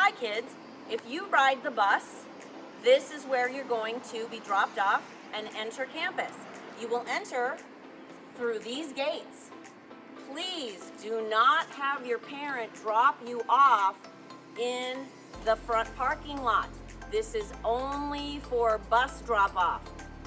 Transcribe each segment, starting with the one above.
Hi kids, if you ride the bus, this is where you're going to be dropped off and enter campus. You will enter through these gates. Please do not have your parent drop you off in the front parking lot. This is only for bus drop-off,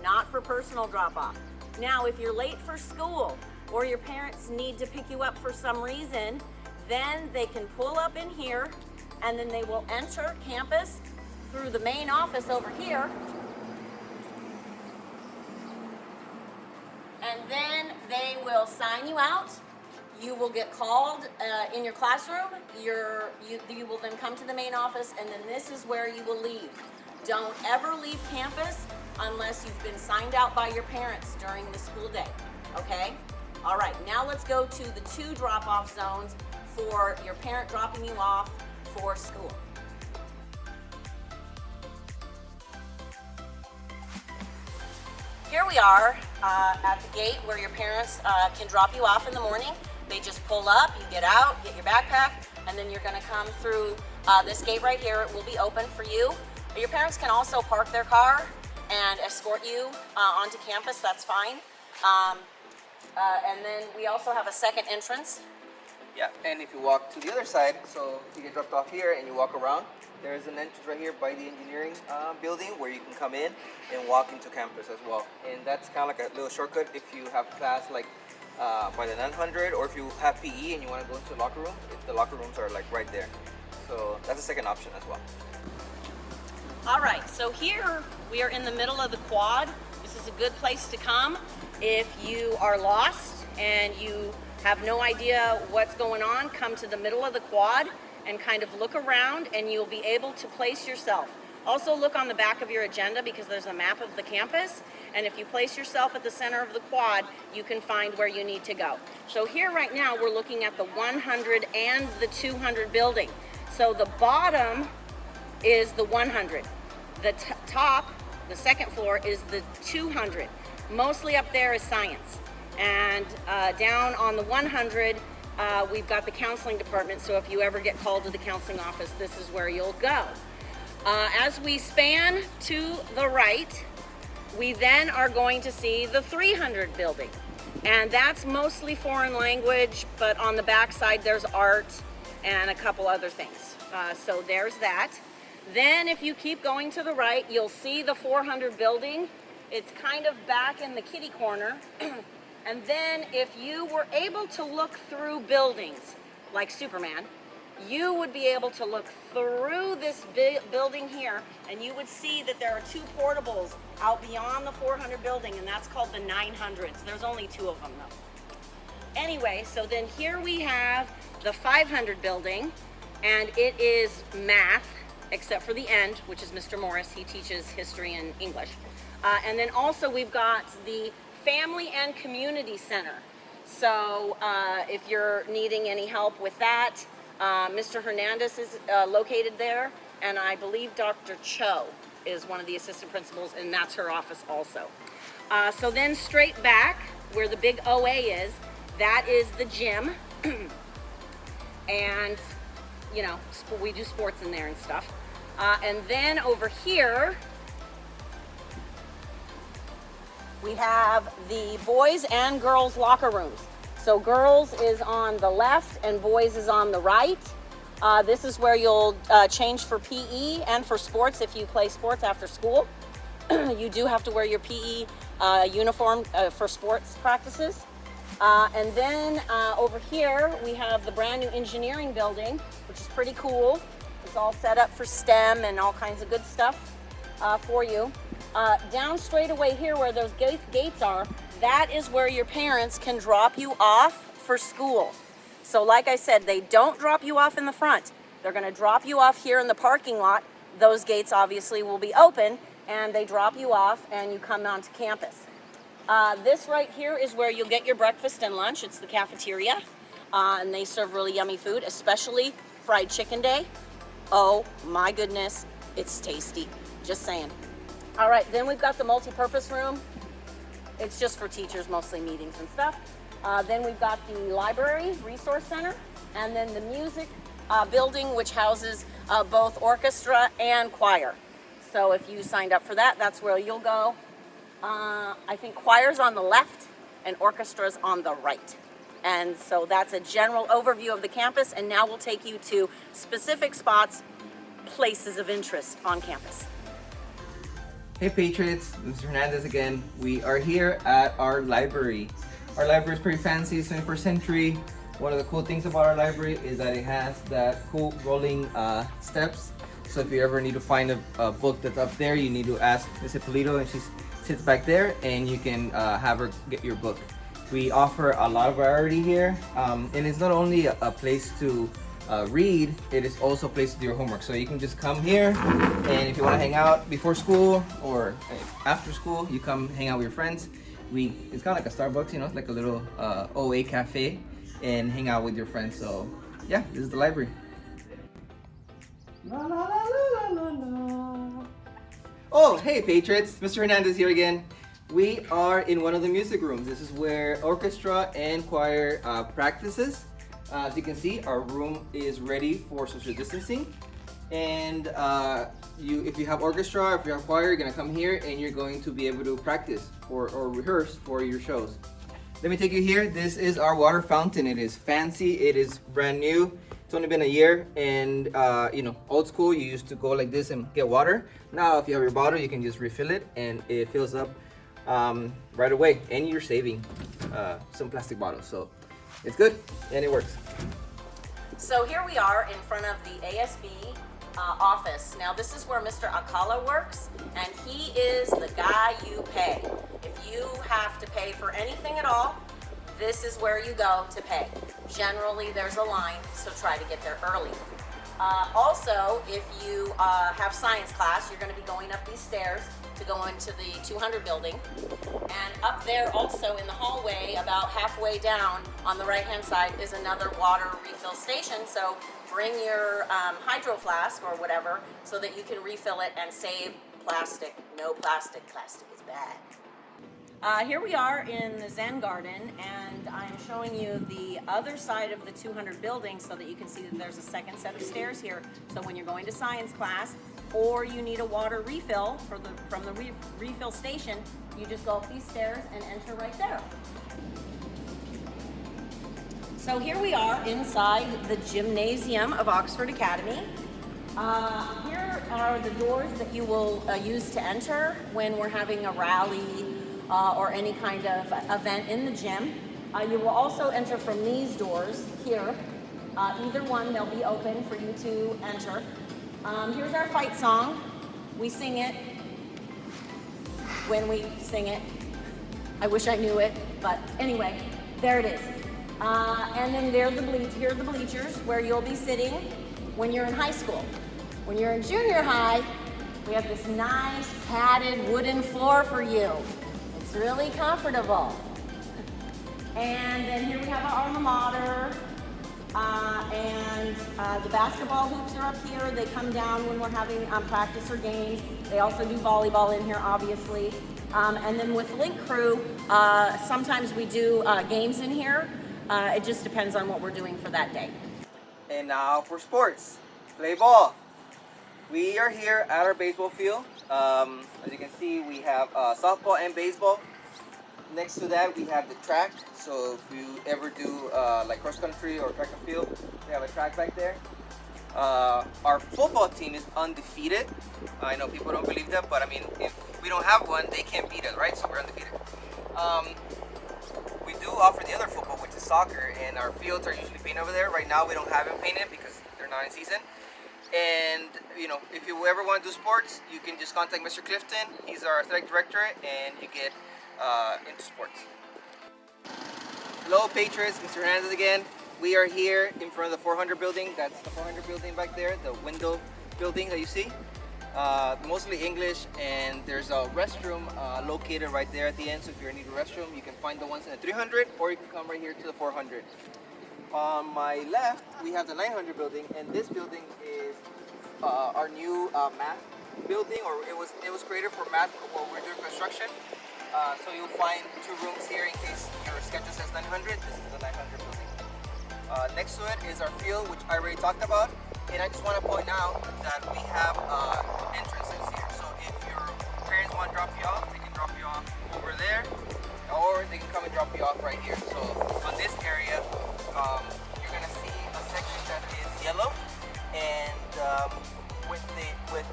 not for personal drop-off. Now, if you're late for school or your parents need to pick you up for some reason, then they can pull up in here and then they will enter campus through the main office over here. And then they will sign you out. You will get called in your classroom. You will then come to the main office, and then this is where you will leave. Don't ever leave campus unless you've been signed out by your parents during the school day, okay? All right, now let's go to the 2 drop-off zones for your parent dropping you off for school. Here we are at the gate where your parents can drop you off in the morning. They just pull up, you get out, get your backpack, and then you're gonna come through this gate right here. It will be open for you. Your parents can also park their car and escort you onto campus, that's fine. And then we also have a second entrance. Yeah, and if you walk to the other side, so you get dropped off here and you walk around, there's an entrance right here by the engineering building where you can come in and walk into campus as well. And that's kind of like a little shortcut if you have class like by the 900, or if you have PE and you want to go into the locker room, the locker rooms are like right there. So that's a second option as well. All right, so here we are in the middle of the quad. This is a good place to come if you are lost and you have no idea what's going on. Come to the middle of the quad and kind of look around, and you'll be able to place yourself. Also look on the back of your agenda because there's a map of the campus, and if you place yourself at the center of the quad, you can find where you need to go. So here right now we're looking at the 100 and the 200 building. So the bottom is the 100. The top, the second floor, is the 200. Mostly up there is science. And down on the 100, we've got the counseling department, so if you ever get called to the counseling office, this is where you'll go. As we span to the right, we then are going to see the 300 building. And that's mostly foreign language, but on the back side there's art and a couple other things. So there's that. Then if you keep going to the right, you'll see the 400 building. It's kind of back in the kitty corner. And then if you were able to look through buildings like Superman, you would be able to look through this building here, and you would see that there are 2 portables out beyond the 400 building, and that's called the 900s. There's only 2 of them though. Anyway, so then here we have the 500 building, and it is math, except for the end, which is Mr. Morris. He teaches history and English. And then also we've got the Family and Community Center. So if you're needing any help with that, Mr. Hernandez is located there, and I believe Dr. Cho is one of the assistant principals, and that's her office also. So then straight back where the big OA is, that is the gym. And you know, we do sports in there and stuff. And then over here we have the boys and girls locker rooms. So girls is on the left and boys is on the right. This is where you'll change for PE and for sports if you play sports after school. You do have to wear your PE uniform for sports practices. And then over here we have the brand new engineering building, which is pretty cool. It's all set up for STEM and all kinds of good stuff for you. Down straight away here where those gates are, that is where your parents can drop you off for school. So like I said, they don't drop you off in the front. They're going to drop you off here in the parking lot. Those gates obviously will be open, and they drop you off and you come onto campus. This right here is where you'll get your breakfast and lunch. It's the cafeteria, and they serve really yummy food, especially fried chicken day. Oh my goodness, it's tasty. Just saying. All right, then we've got the multi-purpose room. It's just for teachers, mostly meetings and stuff. Then we've got the library, resource center, and then the music building, which houses both orchestra and choir. So if you signed up for that, that's where you'll go. I think choir's on the left and orchestra's on the right. And so that's a general overview of the campus, and now we'll take you to specific spots, places of interest on campus. Hey Patriots, Mr. Hernandez again. We are here at our library. Our library is pretty fancy, it's 21st century. One of the cool things about our library is that it has that cool rolling steps. So if you ever need to find a book that's up there, you need to ask Ms. Ippolito, and she sits back there, and you can have her get your book. We offer a lot of variety here, and it's not only a place to read, it is also a place to do your homework. So you can just come here, and if you want to hang out before school or after school, you come hang out with your friends. It's kind of like a Starbucks, you know, it's like a little OA cafe, and hang out with your friends. So yeah, this is the library. La, la, la, la, la, la. Oh, hey Patriots, Mr. Hernandez here again. We are in one of the music rooms. This is where orchestra and choir practices. As you can see, our room is ready for social distancing. And if you have orchestra, or if you have choir, you're gonna come here and you're going to be able to practice or rehearse for your shows. Let me take you here. This is our water fountain. It is fancy, it is brand new. It's only been a year, and you know, old school, you used to go like this and get water. Now, if you have your bottle, you can just refill it and it fills up right away, and you're saving some plastic bottles. So it's good and it works. So here we are in front of the ASB office. Now this is where Mr. Akala works, and he is the guy you pay. If you have to pay for anything at all, this is where you go to pay. Generally there's a line, so try to get there early. Also, if you have science class, you're going to be going up these stairs to go into the 200 building. And up there also in the hallway, about halfway down on the right hand side, is another water refill station. So bring your hydro flask or whatever so that you can refill it and save plastic. No plastic. Plastic is bad. Here we are in the Zen Garden, and I'm showing you the other side of the 200 building so that you can see that there's a second set of stairs here. So when you're going to science class, or you need a water refill from the refill station, you just go up these stairs and enter right there. So here we are inside the gymnasium of Oxford Academy. Here are the doors that you will use to enter when we're having a rally or any kind of event in the gym. You will also enter from these doors here. Either one, they'll be open for you to enter. Here's our fight song. We sing it when we sing it. I wish I knew it, but anyway, there it is. And then here are the bleachers where you'll be sitting when you're in high school. When you're in junior high, we have this nice padded wooden floor for you. It's really comfortable. And then here we have our alma mater. And the basketball hoops are up here. They come down when we're having practice or games. They also do volleyball in here, obviously. And then with Link Crew, sometimes we do games in here. It just depends on what we're doing for that day. And now for sports, play ball. We are here at our baseball field. As you can see, we have softball and baseball. Next to that, we have the track. So if you ever do like cross country or track and field, we have a track back there. Our football team is undefeated. I know people don't believe that, but I mean, if we don't have one, they can't beat us, right? So we're undefeated. We do offer the other football, which is soccer, and our fields are usually painted over there. Right now, we don't have them painted because they're not in season. And you know, if you ever want to do sports, you can just contact Mr. Clifton. He's our athletic director, and you get into sports. Hello Patriots, Mr. Hernandez again. We are here in front of the 400 building. That's the 400 building back there, the window building that you see. Mostly English, and there's a restroom located right there at the end. So if you need a restroom, you can find the ones in the 300, or you can come right here to the 400. On my left, we have the 900 building, and this building is our new math building, or it was created for math while we're doing construction. So you'll find 2 rooms here in case your schedule says 900. This is the 900 building. Next to it is our field, which I already talked about. And I just want to point out that we have entrances here. So if your parents want to drop you off, they can drop you off over there, or they can come and drop you off right here. So on this area, you're gonna see a section that is yellow, and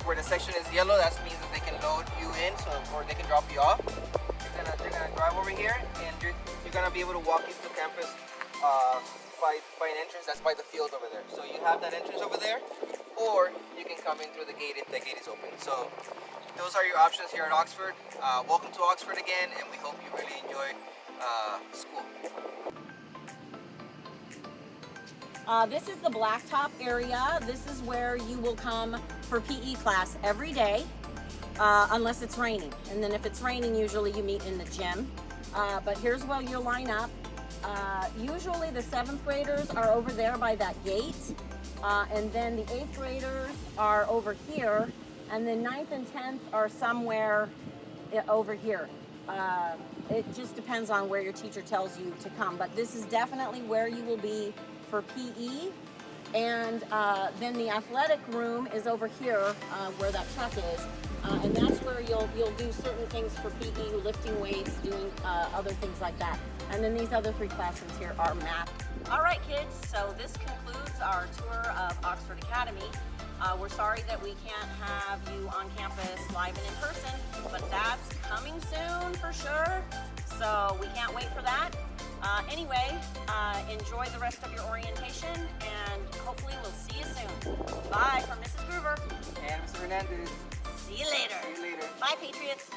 where the section is yellow, that means that they can load you in, or they can drop you off. You're gonna drive over here, and you're gonna be able to walk into campus by an entrance that's by the field over there. So you have that entrance over there, or you can come in through the gate if the gate is open. So those are your options here at Oxford. Welcome to Oxford again, and we hope you really enjoy school. This is the blacktop area. This is where you will come for PE class every day, unless it's raining. And then if it's raining, usually you meet in the gym. But here's where you'll line up. Usually the 7th graders are over there by that gate. And then the 8th graders are over here. And then 9th and 10th are somewhere over here. It just depends on where your teacher tells you to come. But this is definitely where you will be for PE. And then the athletic room is over here where that truck is. And that's where you'll do certain things for PE, lifting weights, doing other things like that. And then these other 3 classrooms here are math. All right, kids, so this concludes our tour of Oxford Academy. We're sorry that we can't have you on campus live and in person, but that's coming soon for sure. So we can't wait for that. Anyway, enjoy the rest of your orientation, and hopefully we'll see you soon. Bye from Mrs. Groover. And Mr. Hernandez. See you later. See you later. Bye, Patriots.